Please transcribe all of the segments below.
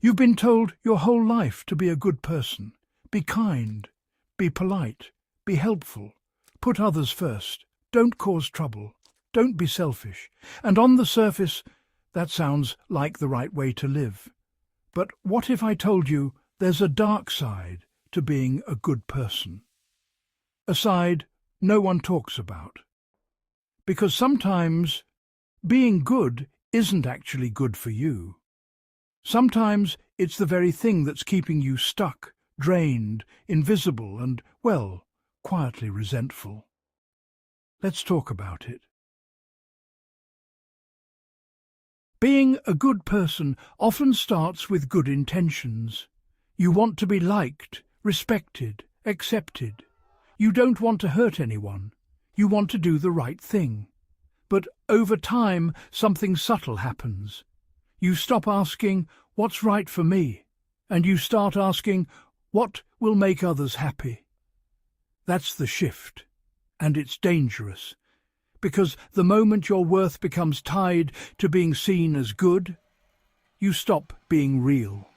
You've been told your whole life to be a good person. Be kind, be polite, be helpful, put others first, don't cause trouble, don't be selfish. And on the surface, that sounds like the right way to live. But what if I told you there's a dark side to being a good person? A side no one talks about. Because sometimes being good isn't actually good for you. Sometimes it's the very thing that's keeping you stuck, drained, invisible and, well, quietly resentful. Let's talk about it. Being a good person often starts with good intentions. You want to be liked, respected, accepted. You don't want to hurt anyone. You want to do the right thing. But over time, something subtle happens. You stop asking, "What's right for me?" and you start asking, "What will make others happy?" That's the shift, and it's dangerous, because the moment your worth becomes tied to being seen as good, you stop being real.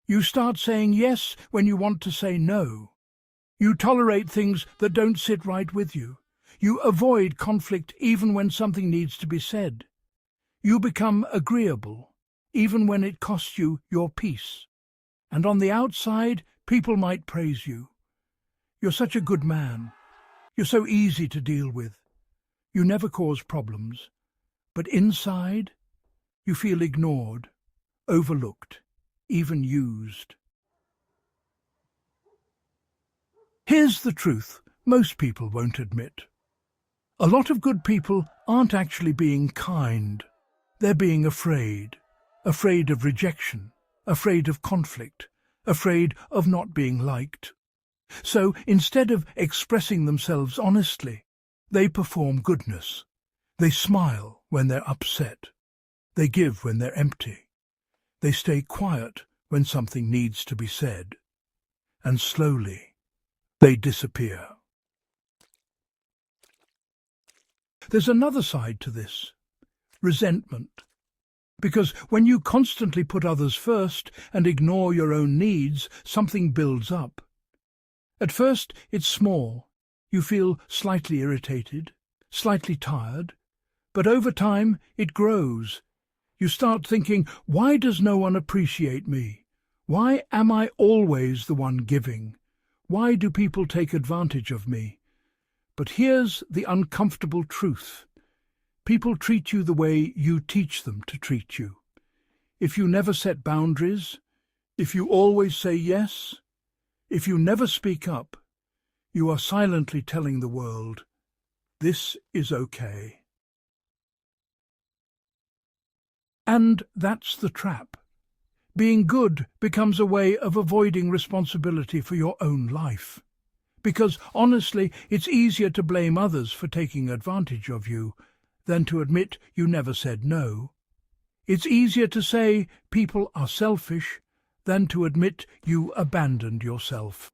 You start saying yes when you want to say no. You tolerate things that don't sit right with you. You avoid conflict even when something needs to be said. You become agreeable, even when it costs you your peace. And on the outside, people might praise you. You're such a good man. You're so easy to deal with. You never cause problems. But inside, you feel ignored, overlooked, even used. Here's the truth most people won't admit. A lot of good people aren't actually being kind. They're being afraid. Afraid of rejection, afraid of conflict, afraid of not being liked. So instead of expressing themselves honestly, they perform goodness. They smile when they're upset. They give when they're empty. They stay quiet when something needs to be said. And slowly, they disappear. There's another side to this: resentment. Because when you constantly put others first and ignore your own needs, something builds up. At first, it's small. You feel slightly irritated, slightly tired. But over time, it grows. You start thinking, why does no one appreciate me? Why am I always the one giving? Why do people take advantage of me? But here's the uncomfortable truth. People treat you the way you teach them to treat you. If you never set boundaries, if you always say yes, if you never speak up, you are silently telling the world, this is okay. And that's the trap. Being good becomes a way of avoiding responsibility for your own life. Because, honestly, it's easier to blame others for taking advantage of you than to admit you never said no. It's easier to say people are selfish than to admit you abandoned yourself.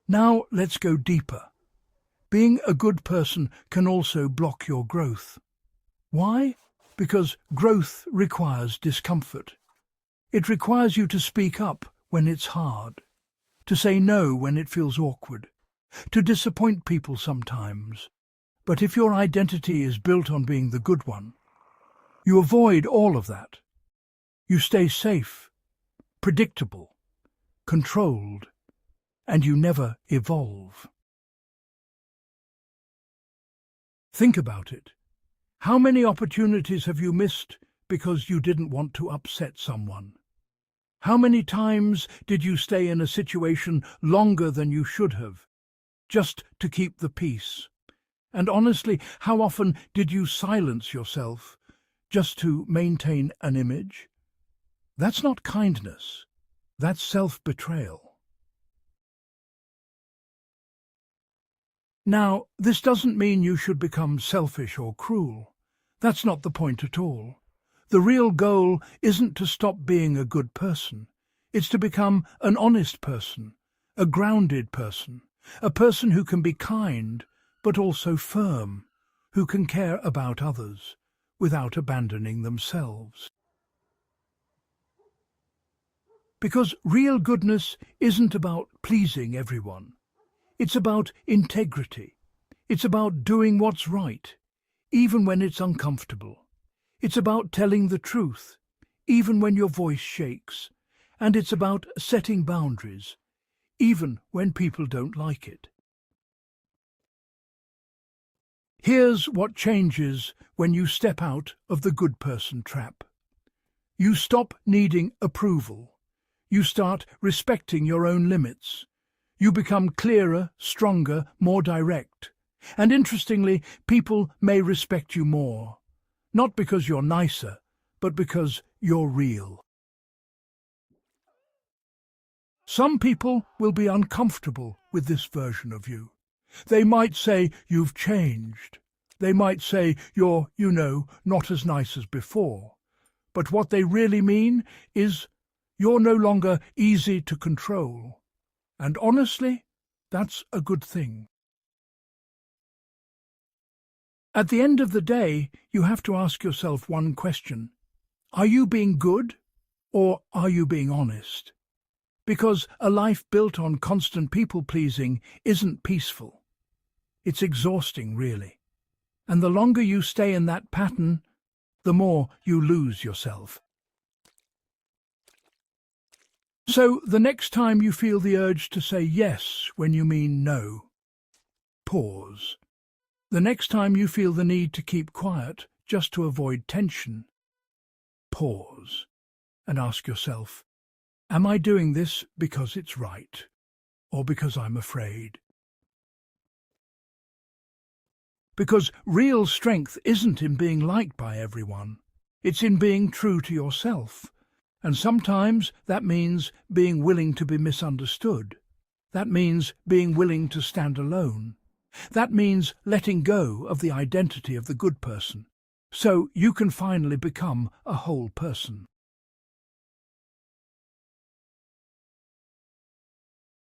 Now let's go deeper. Being a good person can also block your growth. Why? Because growth requires discomfort. It requires you to speak up when it's hard, to say no when it feels awkward, to disappoint people sometimes. But if your identity is built on being the good one, you avoid all of that. You stay safe, predictable, controlled, and you never evolve. Think about it. How many opportunities have you missed because you didn't want to upset someone? How many times did you stay in a situation longer than you should have, just to keep the peace? And honestly, how often did you silence yourself just to maintain an image? That's not kindness. That's self-betrayal. Now, this doesn't mean you should become selfish or cruel. That's not the point at all. The real goal isn't to stop being a good person. It's to become an honest person, a grounded person, a person who can be kind, but also firm, who can care about others, without abandoning themselves. Because real goodness isn't about pleasing everyone. It's about integrity. It's about doing what's right, even when it's uncomfortable. It's about telling the truth, even when your voice shakes. And it's about setting boundaries, even when people don't like it. Here's what changes when you step out of the good person trap. You stop needing approval. You start respecting your own limits. You become clearer, stronger, more direct. And interestingly, people may respect you more. Not because you're nicer, but because you're real. Some people will be uncomfortable with this version of you. They might say you've changed. They might say you're, not as nice as before. But what they really mean is you're no longer easy to control. And honestly, that's a good thing. At the end of the day, you have to ask yourself one question. Are you being good, or are you being honest? Because a life built on constant people-pleasing isn't peaceful. It's exhausting, really. And the longer you stay in that pattern, the more you lose yourself. So the next time you feel the urge to say yes when you mean no, pause. The next time you feel the need to keep quiet just to avoid tension, pause and ask yourself, am I doing this because it's right, or because I'm afraid? Because real strength isn't in being liked by everyone. It's in being true to yourself. And sometimes that means being willing to be misunderstood. That means being willing to stand alone. That means letting go of the identity of the good person, so you can finally become a whole person.